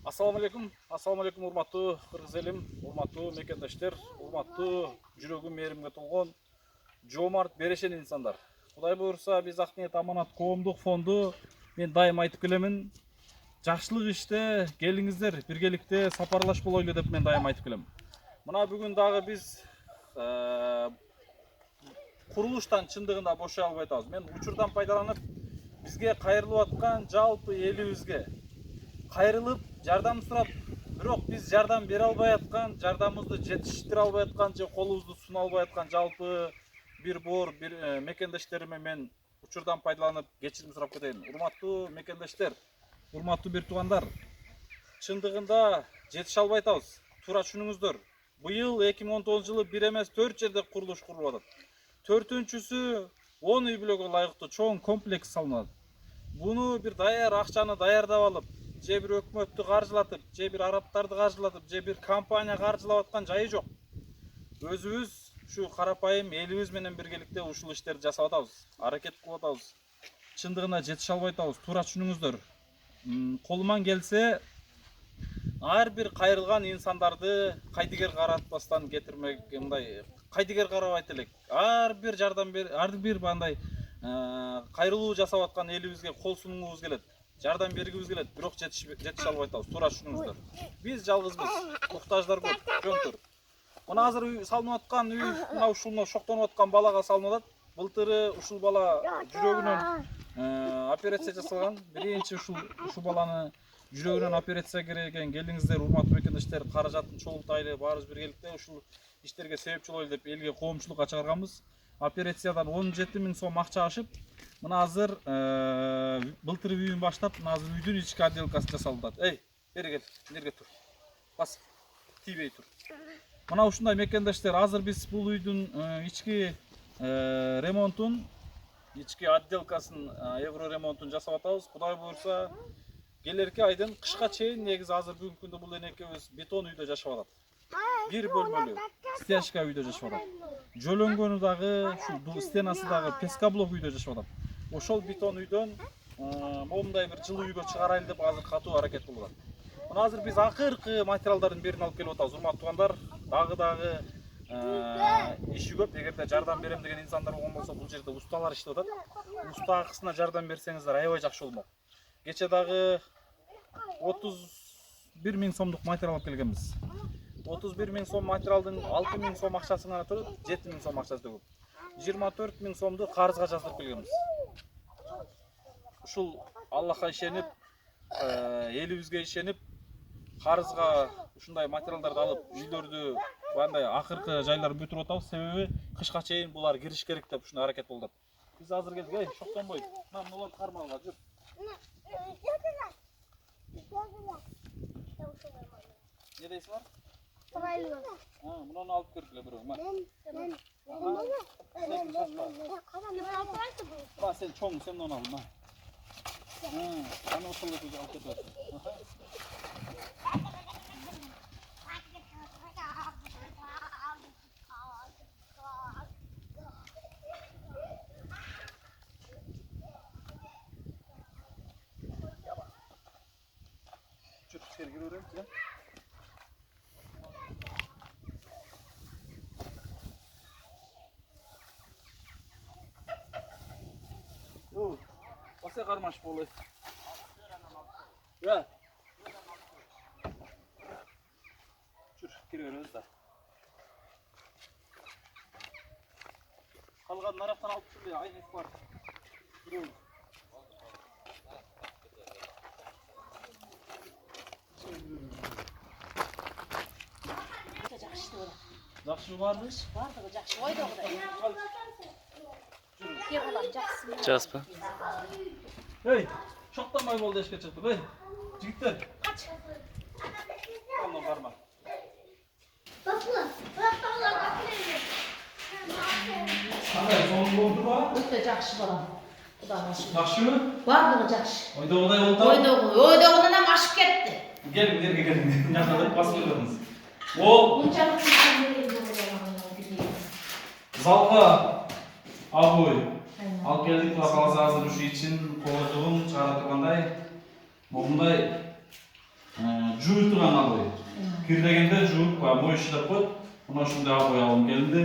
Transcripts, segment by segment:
Assalamu alaikum урматтуу кыргыз элим, урматтуу мекендештер, урматтуу жүрөгү мээримге толгон жоомарт берешен инсандар. Кудай буйрса, биз Ак ниет аманат коомдук фонду мен дайым айтып келемин. Жакшылык иште келиңиздер, биргеликте сапарлаш болойлу деп мен дайым айтып келем. Мына бүгүн дагы биз курулуштан чындыгында бошой албай атабыз. Мен учурдан пайдаланып бизге кайрылып аткан жалпы элибизге кайрылып жардам сурап, бирок биз жардам бере албай аткан, жардамыбызды жетиштире албай аткан же колубузду суна албай аткан жалпы бир боор мекендештериме мен учурдан пайдаланып кечирим сурап кетейин. Урматтуу мекендештер, урматтуу бир туугандар, чындыгында жетише албай атабыз. Туура түшүнүңүздөр. Быйыл 2019 жылы бир эмес 4 жерде курулуш курулуп атат. 4-үнчүсү 10 үй бүлөгө ылайыктуу чоң комплекс салынат. Буну бир даяр акчаны даярдап алып, же бир өкмөттү каржылатып, же бир арабтарды каржылатып, же бир компания каржылап аткан жайы жок. Өзүбүз ушу карапайым элибиз менен биргеликте ушул иштерди жасап атабыз, аракет кылып атабыз. Чындыгында жетише албай атабыз, туура түшүнүңүздөр. Колуман келсе, ар бир кайрылган инсандарды кайдыгер каратпастан кетирмек, мындай кайдыгер карабайт элек. Ар бир жардам ар бир мындай кайрылуу жасап аткан элибизге кол сунууубуз келет. Жардам бергибиз келет, бирок жетише албай атабыз, туура түшүнүңүздөр. Биз жалгызбыз, муктаждар көп, жөнтөр. Мына азыр үй салынып аткан үй, мына ушул шоктонуп аткан балага салынып атат. Былтыры ушул бала жүрөгүнөн операция жасалган. Биринчи ушул баланы жүрөгүнөн операция кереген. Келиңиздер, урматтуу мекендештер, каражатын чогултайлы, баарыбыз биргеликте ушул иштерге себепчи бололу деп элге коомчулукка чыгарганбыз. Операциядан 17 000 сом акча ашып, мына азыр былтыр үйүн баштап, мына азыр үйдүн ички отделкасы жасалып атат. Эй, бери кел, нерге тур. Бас, тийбей тур. Мына ушундай мекендештер, азыр биз бул үйдүн ички ремонтун, ички отделкасын, евро ремонтун жасап атабыз. Кудай буйрса, келерки айдын кышка чейин негизи азыр бүгүнкү күндө бул энекебиз бетон үйдө жашап атат. Бир бөлмөлүү стяжка үйдө жашап атат. Жөлөнгөнү дагы, ушул стенасы дагы пескоблок үйдө жашап атат. Ошол бетон үйдөн момундай бир жылуу үйгө чыгарайлы деп азыр катуу аракет кылып атат. Мына азыр биз акыркы материалдардын бирин алып келип атабыз. Урматтуу туугандар, дагы иши көп. Эгерде жардам берем деген инсандар болгон болсо, бул жерде усталар иштеп атат. Уста акысына жардам берсеңиздер аябай жакшы болмок. Кече дагы 31 000 сомдук материал алып келгенбиз. 31 000 сом материалдын 6 000 сом акчасы гана турат, 7 000 сом акчасы көп. 24 000 сомду карызга жаздырып келгенбиз. Ушул Аллахка ишенип, элибизге ишенип, карызга ушундай материалдарды алып, үйлөрдү бандай акыркы жайларын бүтүрүп атабыз. Себеби кышка чейин булар кириш керек деп ушундай аракет болуп атат. Биз азыр келдик. Эй, шоктонбой. Мына муларды кармалга жүр. Не дейсиңер? Мунуну алып келгиле бирөө. Ба, сен чоң, сен мунуну ал. Аны ошол жерге алып кетип атасың. Жүр, içeri giriyorum size. Ose karmaş bolu. Ya. Жүр, giriyoruz da. Kalgan naraftan alıp şuraya aynı ip var. Giriyoruz. Жақсы бармыз? Бардығы жақсы ойды оғыдай. Кеп олам жақсы. Жақсы ба? Ей, шоқтанмай болды ешке шықтық. Ей, жігіттер. Қач. Алма барма. Қандай, соның болды ба? Өте жақсы балам. Жақсы ма? Бардығы жақсы. Ойдағыдай болды? Ойдағыдан ашып кетті. Gelin, gelin. Yaxşıdır, basıp verdiniz. O залга абой алып келдик. Кудай кааласа азыр ушу ичин кооздугун чыгара тургандай момундай жуытылған обой. Кирдегенде жуып мойышы деп қойып, мына ушундай обой алып келди.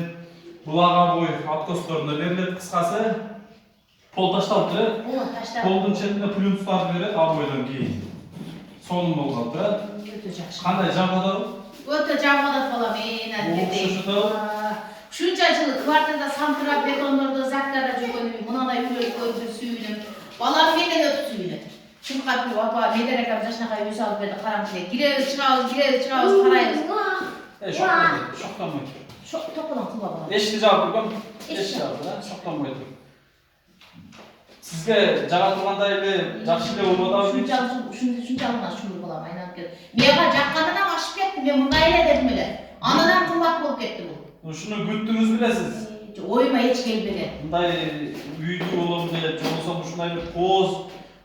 Бул обой откостарына берилет, кыскасы пол ташталып берет. Полдун четине плюмстарды берет обойдон кийин. Сонун болгон да. Өтө жакшы. Кандай жагат? Өтө жагат балам, мен албетте. Шунча жыл квартирада самтырап бетондорду зактарда жүргөнүм, мындай үйлөр көрүп сүйүнүп. Балам менен өтүп сүйүнөт. Чынкап апа Медер акам жашнакай үй салып берди, караңгы. Киребиз, чыгабыз, карайбыз. Шоктонбой. Тополон кылба балам. Эшикти жаап тургам, эшик жаап тур, шоктонбой тур. Сизге жага тургандай эле жакшы эле болуп атабы? Шунчалык шумур балам, айланып кетти. Мага жаккандан ашып кетти, мен мындай эле дедим эле. Анадан кымбат болуп кетти бул. Ушуну күттүңүз белесиз. Ойыма эч келбеген. Мындай үйлүү болом деп, же болбосо ушундай бир кооз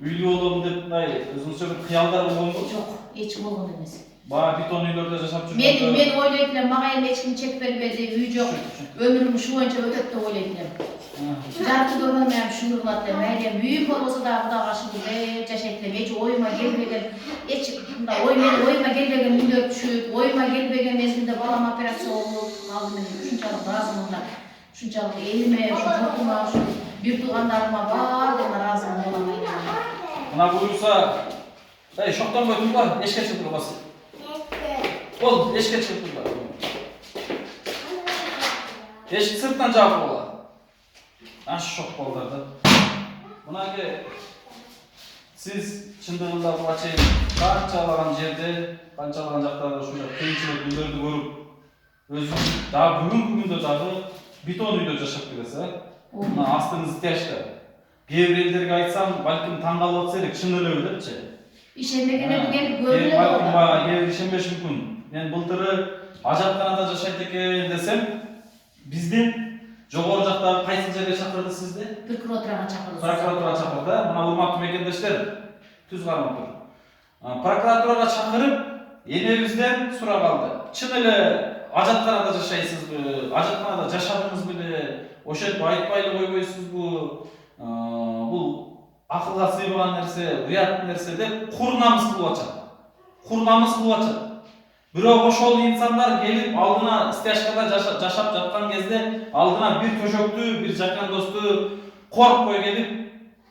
үйлүү болом деп мындай өзүңүзчө бир кыялдар болгонбу? Жок, эч болгон эмес. Баа бетон үйлөрдө жашап жүргөндө Мен ойлойт элем, мага эми эч ким чек бербеди, үй жок. Өмүрүм ушу боюнча өтөт деп ойлойт элем. Жарты көргөнүм менен шундур кылат элем. Мейли үй болбосо да Кудайга шүгүр жашайт элем. Эч оюма келбеген, эч мындай оюма келбеген үйлөр түшүп, оюма келбеген мезгилде балам операция болуп, ал мен ушунчалык ыраазымын да. Ушунчалык элиме, журтума, бир туугандарыма баардыгына ыраазымын балам. Мына буюрса, шоктонбой тургула, эшикке чыгып турбас. Бол, эшикке чыгып тургула. Эшик сырттан жаап тургула. Аш шок болдур да. Мынаке сиз чындыгында буга чейин канчалаган жерде, канчалаган жактарда ушундай кыйынчылык үйлөрдү көрүп, өзүңүз дагы бүгүнкү күндө дагы бетон үйдө жашап келесиз, Мына астыңыз тияшта. Кээ бир элдерге айтсам, балким таң калып атса элек, чын элеби депчи. Ишенбегендер келип көрүп эле балким кээ бир ишенбеши мүмкүн. Мен былтыры ажатканада жашайт экен десем, биздин жогору жактагы кайсы жерге чакырды сизди? Прокуратурага чакырды. Прокуратурага чакырды. Мына урматтуу мекендештер, түз карап тур. Прокуратурага чакырып, энебизден сурап алды. Чын эле ажатканада жашайсызбы? Ажатканада жашадыңыз беле? Ошентип айтпай эле койбойсузбу? Бул акылга сыйбаган нерсе, уят нерсе деп курнамыз кылып атат. Курнамыз кылып атат. Бирок ошол инсандар келип алдына стяжкада жашап жаткан кезде алдына бир төшөктү, бир жакандосту коркпой келип,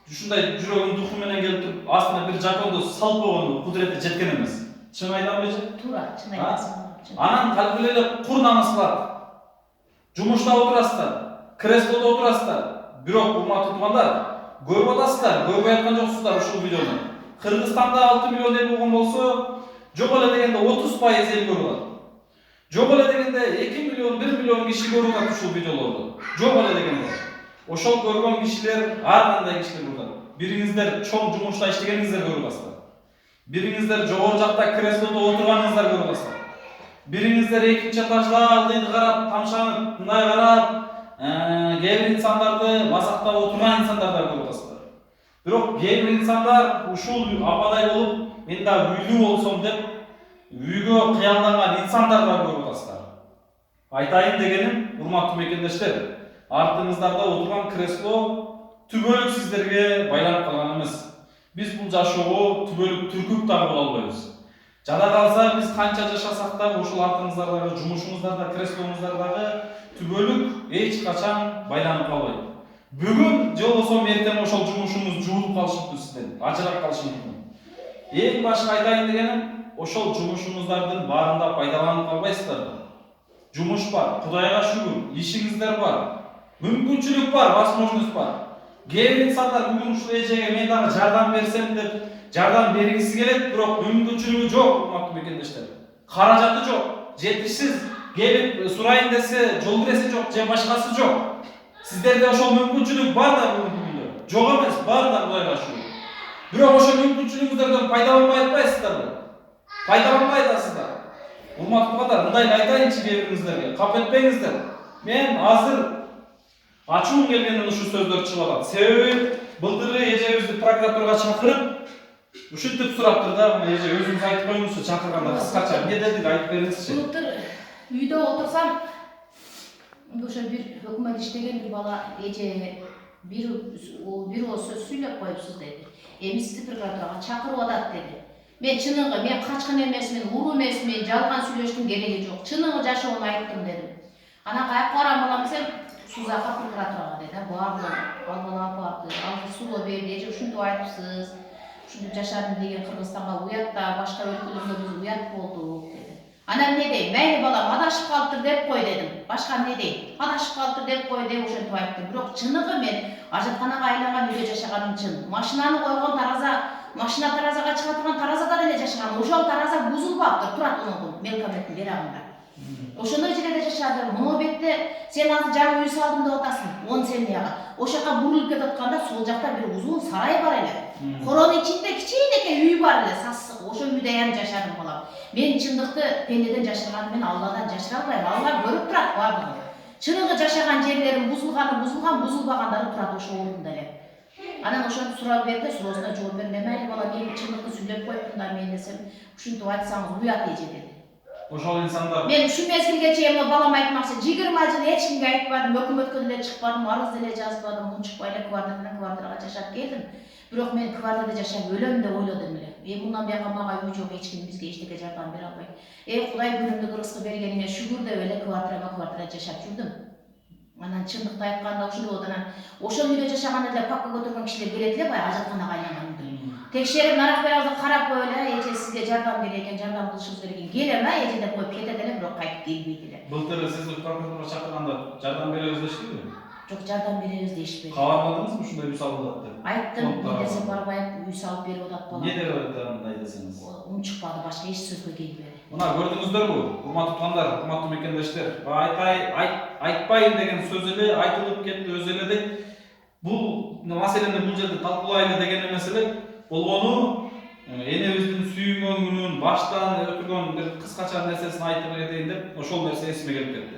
ушундай жүрөгүнүн духу менен келип туруп, астына бир жакондос салып койгону кудурети жеткен эмес. Чын айтамбыжы? Туура, чын айтасың. Анан калп эле курнамыз кылат. Жумушта отурасыздар, креслодо отурасыздар. Бирок урматтуу туугандар, көрүп атасыздар, көрбөй аткан жоксуздар ушул видеону. Кыргызстанда 6 миллион эл болгон болсо, жок эле дегенде 30% эл көрүп атат. Жок эле дегенде 2 миллион, 1 миллион киши көрүп атат ушул видеолорду. Жок эле дегенде. Ошол көргөн кишилер ар кандай кишилер көрүп атат. Бириңиздер чоң жумушта иштегениңиздер көрүп атасыздар. Бириңиздер жогору жакта креслодо отурганыңыздар көрүп атасыздар. Бириңиздер экинчи этажда алдыйды карап, тамшанып, мындай карап, кээ бир инсандарды мазактап отурган инсандарда көрүп атасыздар. Бирок кээ бир инсандар ушул абадай болуп, мен да үйлүү болсом деп үйгө кыялданган инсандарда көрүп атасыздар. Айтайын дегеним, урматтуу мекендештер, артыңыздарда отурган кресло түбөлүк сиздерге байланып калган эмес. Биз бул жашоого түбөлүк түркүп дагы боло албайбыз. Жада калса биз канча жашасак да ушул артыңыздардагы жумушуңуздарда, креслоңуздардагы түбөлүк эч качан байланып калбайт. Бүгүн же болбосо эртең ошол жумушуңуз жуулуп калышы мүмкүн сизден, ажырап калышы мүмкүн. Эң башкы айтайын дегеним, ошол жумушуңуздардын баарында пайдаланып калбайсыздар. Жумуш бар, Кудайга шүгүр, ишиңиздер бар, мүмкүнчүлүк бар, возможность бар. Кээ бир инсандар бүгүн ушул эжеге мен дагы жардам берсем деп жардам бергиси келет, бирок мүмкүнчүлүгү жок, урматтуу мекендештер. Каражаты жок, жетишсиз, келип сурайын десе жол киреси жок, же башкасы жок. Сиздерде ошол мүмкүнчүлүк бар да бүгүнкү күндө. Жок эмес, бар да Кудайга шүгүр. Бирок ошол мүмкүнчүлүгүңүздөрдөн пайдаланбай атпайсыздарбы? Пайдаланбай атасыздар. Урматтуу туугандар, мындай айтайынчы кээ бириңиздерге, кап этпеңиздер. Мен азыр ачуум келгенден ушул сөздөрдү чыгып атат. Себеби былтыры эжебизди прокуратурага чакырып, ушинтип сураптыр да, мына эже өзүңүз айтып коюңузчу чакырганда кыскача эмне дедик айтып бериңизчи. Былтыр үйдө отурсам, ошо бир өкмөт иштеген бир бала эже бир ооз сөз сүйлөп коюпсуз деди. Эми сизди прокуратурага чакырып атат деди. Men çınıгы, men kaçkın emesmin, uru emesmin, жалган сүйлөштүн кереги жок. Çınыгы жашоону айттым дедим. Анан каяка барам балам десем, Сузакка прокуратурага деди. Бардым, ал бала барды, ал сулоо берди, эже ушинтип айтыпсыз. Ушинтип жашадым деген Кыргызстанга уятта, башка өлкөлөргө биз уят болдук деди. Анан не дейм, мейли балам адашып калыптыр деп кой дедим. Башка не дейм, адашып калыптыр деп кой деп ошентип айттым. Бирок чыныгы мен ажатканага айланган үйдө жашаганым чын. Машинаны койгон тараза, машина таразага чыга турган таразада деле жашагам. Ошол тараза бузулбаптыр, турат онун мелкометтин берагында. Ошондой жерде жашадым. Могу бетте сен азыр жаңы үй салдым деп атасың. 10 семьяга. Ошол жака бурулуп кетип атканда сол жакта бир узун сарай бар эле. Коронун ичинде кичинекей үй бар эле, сассык. Ошо үйдө ям жашадым балам. Мен чындыкты пендеден жашырганды мен Алладан жашыра албайм. Алла көрүп турат бардыгын. Чыныгы жашаган жерлерим бузулган, бузулбагандары турат ошо орунда эле. Анан ошентип сурап берди, суроосуна жооп бердим. Мейли балам, мен чындыкты сүйлөп коюптун да мен десем, ушинтип айтсаңыз уят эже деди. Ошол инсандар Мен ушул мезгилге чейин балам айтмакчы 20 жыл эч кимге айтпадым, өкмөткө деле чыкпадым, арыз деле жазбадым, унчукпай эле квартирага жашап келдим. Бирок мен квартирада жашап өлөм деп ойлодум эле. Мындан бияка мага үй жок, эч ким бизге эчтеке жардам бере албайт. Кудай күнүмдү кыргызга бергенине шүгүр деп эле квартирада жашап жүрдүм. Анан чындыкты айтканда ушул болот. Анан ошол үйдө жашаганда эле папка көтөргөн кишилер келет эле, бай ажатканага айланган үйдө. Текшерип нарак беребиз карап коюп эле, эже сизге жардам берет экен, жардам кылышыбыз керек экен. Келем эже деп коюп кетет эле, бирок кайтып келбейт эле. былтыр сиз прокуратурага чакырганда жардам беребиз дештиби? Жок, жардам беребиз дейишпedi. Кабарладыңызбы ушундай үй салып атат деп? Айттым, десе барбайт, үй салып берип атат балам. Не деп айтты андай десеңиз? Унчукпады, башка эч сөзгө келбеди. Мына көрдүңүздөрбү, урматтуу тукандар, урматтуу мекендештер. Айтпайын деген сөз эле айтылып кетти өзү эле деп. Бул маселени бул жерде талкуулайлы деген эмес эле. Болгону энебиздин сүйүнгөнүн баштан өтүргөн бир кыскача нерсесин айтып кетейин деп ошол нерсе эсиме келип кетти.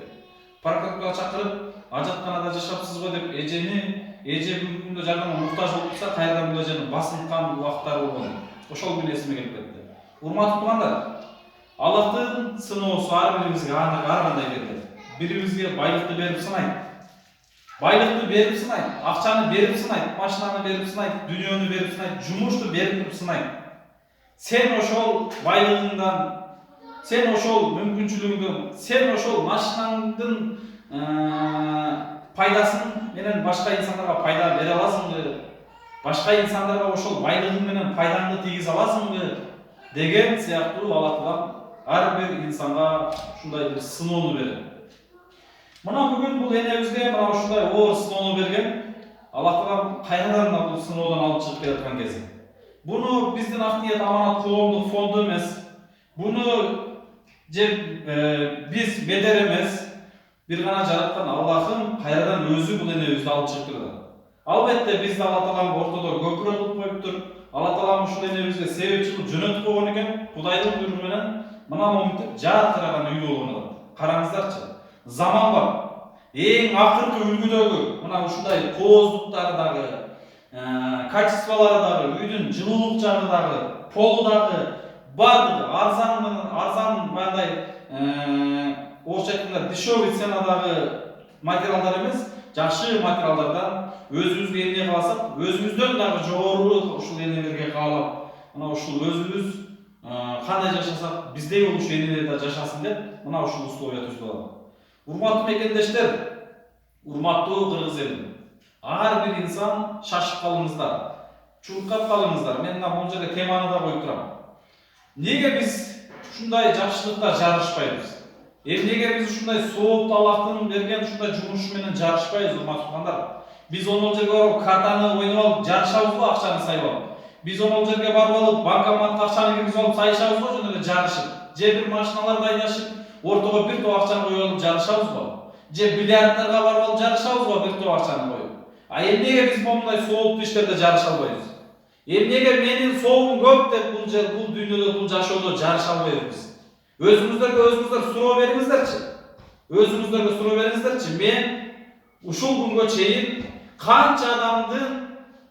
Прокуратурага чакырып, ажатканада жашапсызбы деп эже бүгүндө жардамга муктаж болуп турса, кайрадан бул эжени басынткан убакыттар болгон. Ошол күн эсиме келип кетти. Урматтуу туугандар, Аллахтын сыноосу ар бирибизге ар кандай берилет. Бирибизге байлыкты берип сынайт. Байлыкты берип сынайт, акчаны берип сынайт, машинаны берип сынайт, дүйнөнү берип сынайт, жумушту берип сынайт. Сен ошол байлыгыңдан, сен ошол мүмкүнчүлүгүңдөн, сен ошол машинаңдын пайдасын менен башка инсандарга пайда бере аласыңбы? Башка инсандарга ошол байлыгың менен пайдаңды тийгизе аласыңбы? Деген сыяктуу Алла Таала ар бир инсанга ушундай бир сыноону берет. Мына бүгүн бул энебизге мына ушундай оор сыноону берген. Алла Таала кайрадан бул сыноодон алып чыгып келаткан кези. Буну биздин Ак ниет аманат коомдук фонду эмес. Буну биз бедер эмес. Бир гана жараткан Аллахым кайрадан өзү бул энебизди алып чыгып келет. Албетте бизди Алла Таала ортодо көпүрө кылып коюптур. Алла Таала ушул энебизге себепчи кылып жөнөтүп койгон экен. Кудайдын буйругу менен мына момунтип жаркыраган үй болгон атат. Караңыздарчы. Заман бар. Эң акыркы үлгүдөгү мына ушундай кооздуктары дагы, качестволору дагы, үйдүн жылуулук жагы дагы, полу дагы бардыгы арзан мындай орусча айтканда дешевый ценадагы материалдар эмес, жакшы материалдардан өзүбүзгө эмне кааласак, өзүбүздөн дагы жогору ушул энелерге каалап, мына ушул өзүбүз кандай жашасак, биздей болушу энелер да жашасын деп мына ушул условия түзүп алат. Урматтуу мекендештер, урматтуу кыргыз эли. Ар бир инсан шашып калыңыздар, чуркап калыңыздар. Мен мына бул жерде теманы да коюп турам. Неге биз ушундай жакшылыкта жарышпайбыз? Неге биз ушундай соопту Аллахтын берген ушундай жумушу менен жарышпайбыз, урматтуу туугандар? Биз онол жерге барып картаны ойноп алып жарышабызбы, акчаны сайып алып? Биз онол жерге барып алып банкоматка акчаны киргизип алып сайышабызбы, жөн эле жарышып? Же бир машиналарды айдашып, ортого бир топ акчаны коюп алып жарышабызбы? Же бильярдтарга барып алып жарышабызбы, бир топ акчаны коюп? Эмнеге биз мондай сооптуу иштерде жарыша албайбыз? Эмнеге менин соогум көп деп бул дүйнөдө, бул жашоодо жарыша албайбыз? Өзүңүздөр суроо бериңиздерчи. Өзүңүздөргө суроо бериңиздерчи. Мен ушул күнгө чейин канча адамдын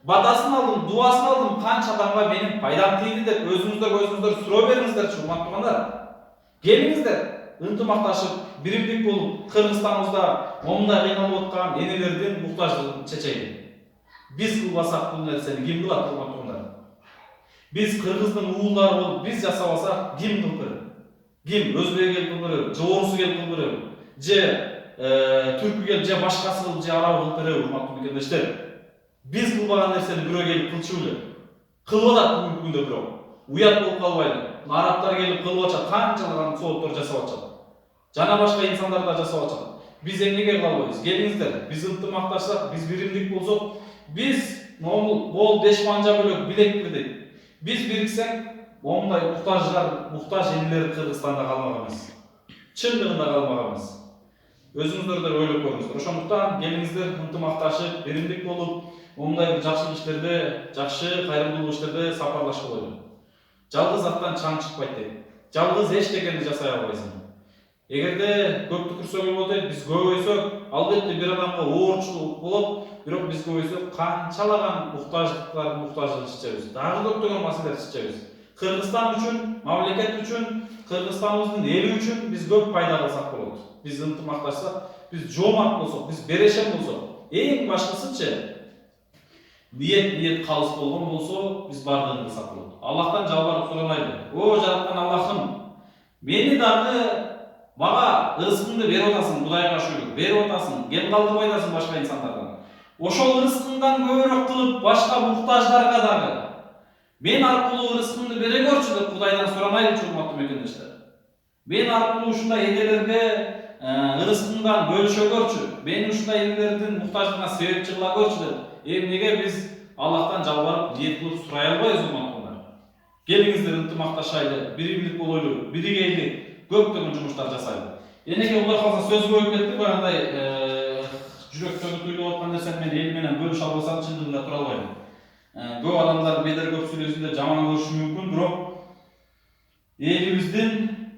батасын алдым, дуасын алдым, канча адамга менин пайдам тийди деп өзүңүздөр суроо бериңиздерчи, урматтуу туугандар. Келиңиздер, ынтымакташып, биримдик болуп, Кыргызстаныбызда момундай кыйналып аткан энелердин муктаждыгын чечейли. Биз кылбасак бул нерсени ким кылат, урматтуу туугандар? Biz Kırgızdın uğulları olup biz жасап алсак ким кылып берет? Ким? Өзбек келип кылып береби? Же орусу келип кылып береби? Же түркү келип, же башкасы кылып, же арабы кылып береби? Урматтуу мекендештер. Биз кылбаган нерсени бирөө келип кылчу беле? Кылып атат бүгүнкү күндө бирөө. Уят болуп калбайбы? Арабтар келип кылып атат, канчалаган сооттор жасап атат. Жана башка инсандар да жасап атат. Биз эмнеге калбайбыз? Келиңиздер, биз ынтымакташсак, биз биримдик болсок, биз бол беш манжа бөлөк билек бирдей. Biz biriksek, onday muhtaç elleri Kırgızstan'da kalmak emez. Çınlığında kalmak emez. Özünüzдөр de öyle koyunuzdur. Oşonduktan gelinizler ынтымакташып, биримдик bolup, onday bir жақсы işlerde, жақсы кайрымдуулук işlerde saparlaşıp koyun. Жалгыз аттан чаң чыкпайт дейт. Жалгыз эчтекени жасай албайсың. Эгерде көп түкүрсөгүл болот, биз көбөйсөк, албетте бир адамга оорчулук болот, бирок биз көбөйсөк канчалаган муктаждык чечебиз. Дагы көптөгөн маселелерди чечебиз. Кыргызстан үчүн, мамлекет үчүн, Кыргызстаныбыздын эли үчүн биз көп пайда кылсак болот. Биз ынтымакташсак, биз жоомарт болсок, биз берешем болсок, эң башкысычы ниет калыс болгон болсо, биз бардыгын кылсак болот. Аллахтан жалбарып сурамайлы. О жараткан Аллахым, мени дагы мага ырыскыңды берип атасың, Кудайга шүгүр, берип атасың, кем калдырбай атасың башка инсандардан. Ошол ырыскыңдан көбүрөөк кылып башка муктаждарга дагы мен аркылуу ырыскыңды бере көрчү деп Кудайдан сурамайлычы, урматтуу мекендештер. Мен аркылуу ушундай элелерге ырыскыңдан бөлүшө көрчү, мен ушундай элелердин муктаждыгына себепчи кыла көрчү деп эмнеге биз Аллахтан жалбарып ниет кылып сурай албайбыз, урматтуулар? Келиңиздер ынтымакташайлы, биримдик болойлу, биригейлик, көптөгөн жумуштар жасайлы. Энеге улай калса сөз көбөйүп кетти, баягындай жүрөктөгү туйлуп аткан нерсени мен эл менен бөлүшө албасам чындыгында тура албайм. Көп адамдар бедер көп сүйлөсүндө жаман көрүшү мүмкүн, бирок элибиздин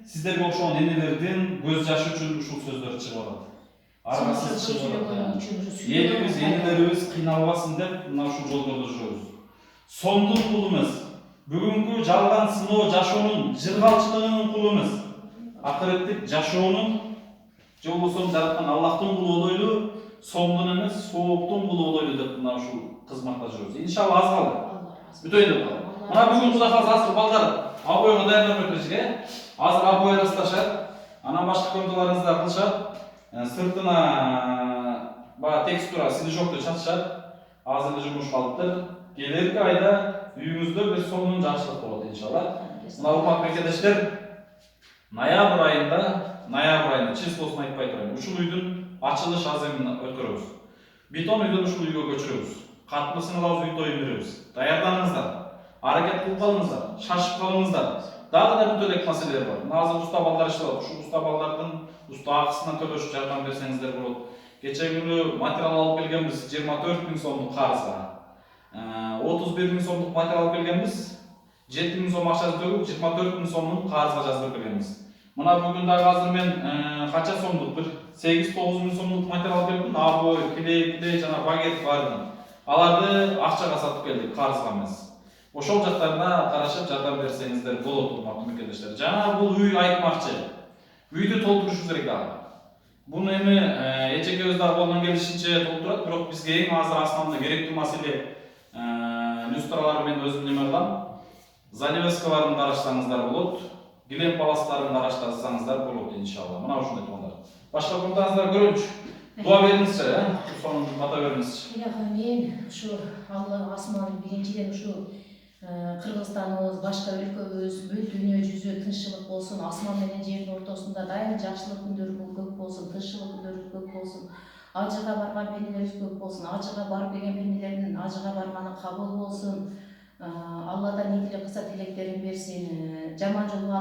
сиздерге окшогон энелердин көз жашы үчүн ушул сөздөр чыгып атат. Аргасыз чыгып атат. Элибиз, энелерибиз кыйналбасын деп мына ушул жолдордо жүрөбүз. Сомдун кулумуз, бүгүнкү жалган сыноо жашоонун жыргалчылыгынын кулумуз. Акыреттик жашоонун же болбосо жараткан Аллахтын кулу болойлу, сомдун эмес, сооптун кулу болойлу деп мына ушул кызматта жүрөбүз. Иншалла аз калды. Бүтөйүн деп калды. Мына бүгүн Кудай калса азыр балдар абойго даярдап өтөсүзгө. Азыр абой ырасташат, анан башка көмдөлөрүңүздү да кылышат. Сыртына баа текстура, синжокты чатышат. Азыр жумуш калыптыр. Келерки айда үйүңүздө бир сомдун жакшылык болот иншалла. Мына урматтуу мекендештер, ноябрь айында числосун айтпай турайын. Ушул үйдүн ачылыш аземин өткөрөбүз. Бетон үйдөн ушул үйгө көчүрөбүз. Катмы сыналабыз үй тоюн беребиз. Даярданыңыздар. Аракет кылып калыңыздар. Шашып калыңыздар. Дагы да бүт элек маселелер бар. Мына азыр уста балдар иштеп, ушул уста балдардын уста акысынан төлөшүп жардам берсеңиздер болот. Кече күнү материал алып келгенбиз 24 000 сомдук карызга. 31 000 сомдук материал алып келгенбиз. 7 000 сом акчасы төгүп 24 000 сомдун карызга жазып келгенбиз. Мына бүгүн дагы азыр мен канча сомдук бир 8-9 000 сомдук материал алып келдим. Абой, клей жана багет барын. Аларды акчага сатып келдик, карызга эмес. Ошол жактарына карашып жардам берсеңиздер болот, урматтуу мекендештер. Жана бул үй айтмакчы. Үйдү толтурушубуз керек дагы. Буну эми эчекебиз дагы колдон келишинче толтурат, бирок бизге эң азыр основной керектүү маселе люстраларды мен өзүм неме кылам. Занавескаларын карашсаңыздар болот. Гилем паластарын караштырсаңыздар болот иншалла. Мына ушундай туугандар. Башка комментарыңыздар көрөйүнчү. Дуа бериңизчи, сонун бата бериңизчи. Мен ушу Алла асманын биринчиден ушу Кыргызстаныбыз, башка өлкөбүз, бүт дүйнө жүзү тынччылык болсун, асман менен жердин ортосунда дайым жакшылык күндөрү көп болсун, тынччылык күндөрү көп болсун. Ажыга барган пенделерибиз көп болсун, ажыга барып келген пенделердин ажыга барганы кабыл болсун. Алладан не тилек кылса тилектерин берсин. Жаман жолдон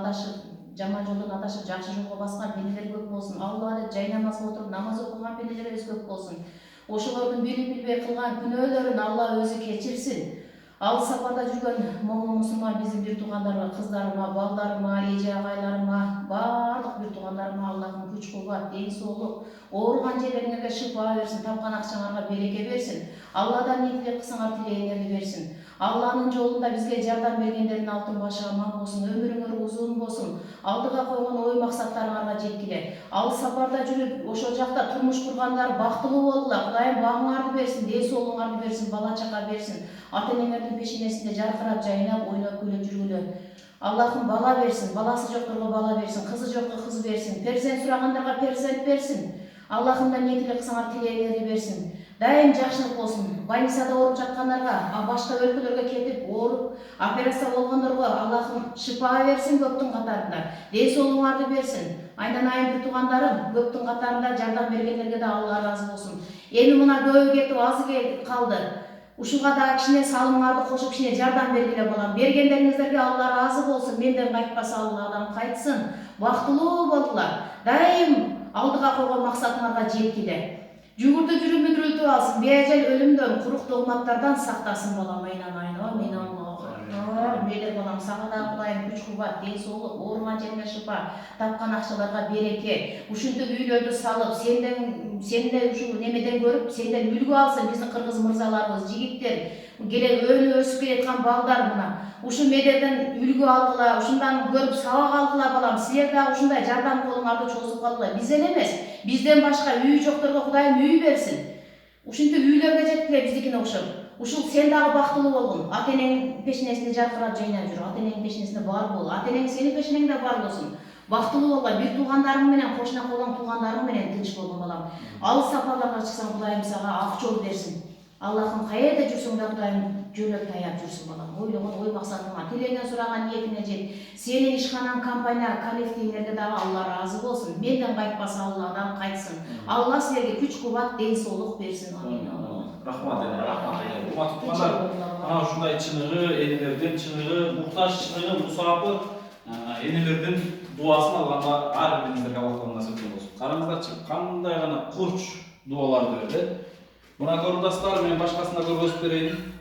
адашып жакшы жолго баскан пенделер көп болсун. Аллада жай намазга отуруп намаз окуган пенделерибиз көп болсун. Ошолордун билип билбей кылган күнөөлөрүн Алла өзү кечирсин. Алыс сапарда жүргөн момун мусулман биздин бир туугандарга, кыздарыма, балдарыма, эже агайларыма, баардык бир туугандарыма Аллахым күч кубат, ден соолук, ооруган жерлериңерге шифа берсин, тапкан акчаңарга береке берсин. Алладан не тилек кылсаңар тилегиңерди берсин. Алланын жолунда бизге жардам бергендердин алтын башы аман болсун, өмүрүңөр узун болсун. Алдыга койгон ой максаттарыңарга жеткиле. Ал сапарда жүрүп, ошол жакта турмуш кургандар бактылуу болгула. Кудайым багыңарды берсин, ден соолугуңарды берсин, бала чака берсин. Ата-энеңердин пешенесинде жаркырап, жайнап, ойноп, күлүп жүргүлө. Аллахым бала берсин, баласы жокторго бала берсин, кызы жокко кыз берсин, перзент сурагандарга перзент берсин. Аллахымдан не тилек кылсаңар тилегиңерди берсин. Дайым жакшылык болсун. Больницада ооруп жаткандарга, башка өлкөлөргө кетип ооруп, операция болгондорго Аллахым шифа берсин көптүн катарында. Ден соолугуңарды берсин. Айдан айын бир туугандарым көптүн катарында жардам бергендерге да Алла ыраазы болсун. Эми мына көбү кетип азы калды. Ушуга да кичине салымыңарды кошуп кичине жардам бергиле балам. Бергендериңиздерге Алла ыраазы болсун. Менден кайтпаса Алладан кайтсын. Бактылуу болгула. Дайым алдыга койгон максатыңарга жеткиле. Жүгүртү жүрүп мүдүрүлтүп алсын. Бейжал өлүмдөн, курук долматтардан сактасын балам. Айнан амин Аллах. Медер балам сага да Кудайым күч кубат, ден соолук, ооруган жериңе шифа, тапкан акчаларга береке. Ушинтип үйлөрдү салып, сенден ушу немеден көрүп, сенден үлгү алсын биздин кыргыз мырзаларыбыз, жигиттер, келе өнү өсүп келаткан балдар мына. Ушу медерден үлгү алгыла, ушундан көрүп сабак алгыла балам. Силер да ушундай жардам колуңарды чозуп калгыла. Биз эле эмес, бизден башка үй жокторго Кудайым үй берсин. Ушинтип үйлөргө жеткиле биздикине окшоп. Ушул сен дагы бактылуу болгун. Ата-энеңдин пешенесинде жаркырап жайнап жүр. Ата-энеңдин пешенесинде бар бол. Ата-энең сенин пешенеңде бар болсун. Бактылуу болгула. Бир туугандарың менен, кошуна койгон туугандарың менен тынч болгун балам. Алыс сапарларга чыксаң Кудайым сага ак жол берсин. Аллахым каерде жүрсөң да Кудайым жөнөп таяп жүрсүн балам. Ойлогон ой максатыңа, тилеген сураган ниетиңе жет. Сенин ишканан компания, коллективиңерге дагы Алла ыраазы болсун. Менден кайтпаса Алладан кайтсын. Алла силерге күч кубат, ден соолук берсин. Амин. Рахмат, рахмат. Урматтуу туугандар, мына ушундай чыныгы, энелердин чыныгы, муктаж чыныгы, мусапы энелердин дуасын алганда ар бириңиздерге Алла Таала насип болсун. Караңыздарчы, кандай гана курч дуаларды берди. Мына көрдастар, мен башкасына көргөзүп берейин.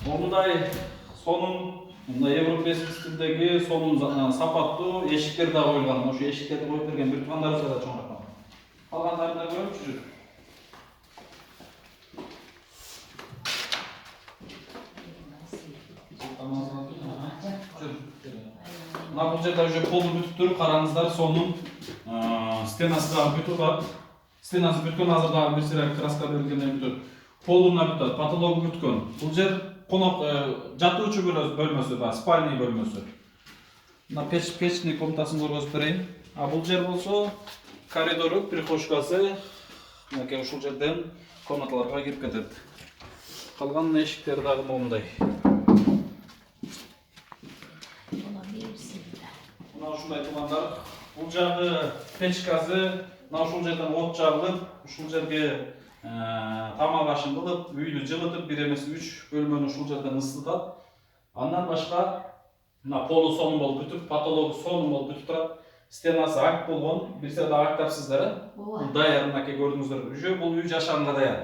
Мындай сонун, мындай европейский стилдеги сонун сапаттуу эшиктер да коюлган. Ошо эшиктерди коюп берген бир туугандарыбызга да чоң рахмат. Калгандарын да көрүпчү. Мына бул жерде уже полу бүтүптүр, караңыздар, сонун стенасы дагы бүтүп бар. Стенасы бүткөн, азыр дагы бир сыйра краска берилгенден бүтөт. Полуна бүтөт, потологу бүткөн. Бул жер конок жатуучу бөлмөсү бар, спальный бөлмөсү. Мына печный комнатасын көргөзүп берейин. А бул жер болсо коридору, прихожкасы. Мынакей ушул жерден комнаталарга кирип кетет. Калган эшиктери дагы моундай. Мына ушундай туугандар. Бул жагы печкасы, мына ушул жерден от жагылып, ушул жерге тамак ашын кылып, үйдү жылытып, бир эмес 3 бөлмөнү ушул жерден ысытат. Андан башка мына полу сонун болуп бүтүп, потологу сонун болуп бүтүп турат. Стенасы ак болгон, бир сыйра ак тапсыздар. Бул даяр, мынакей көрдүңүздөр. Уже бул үй жашаганга даяр.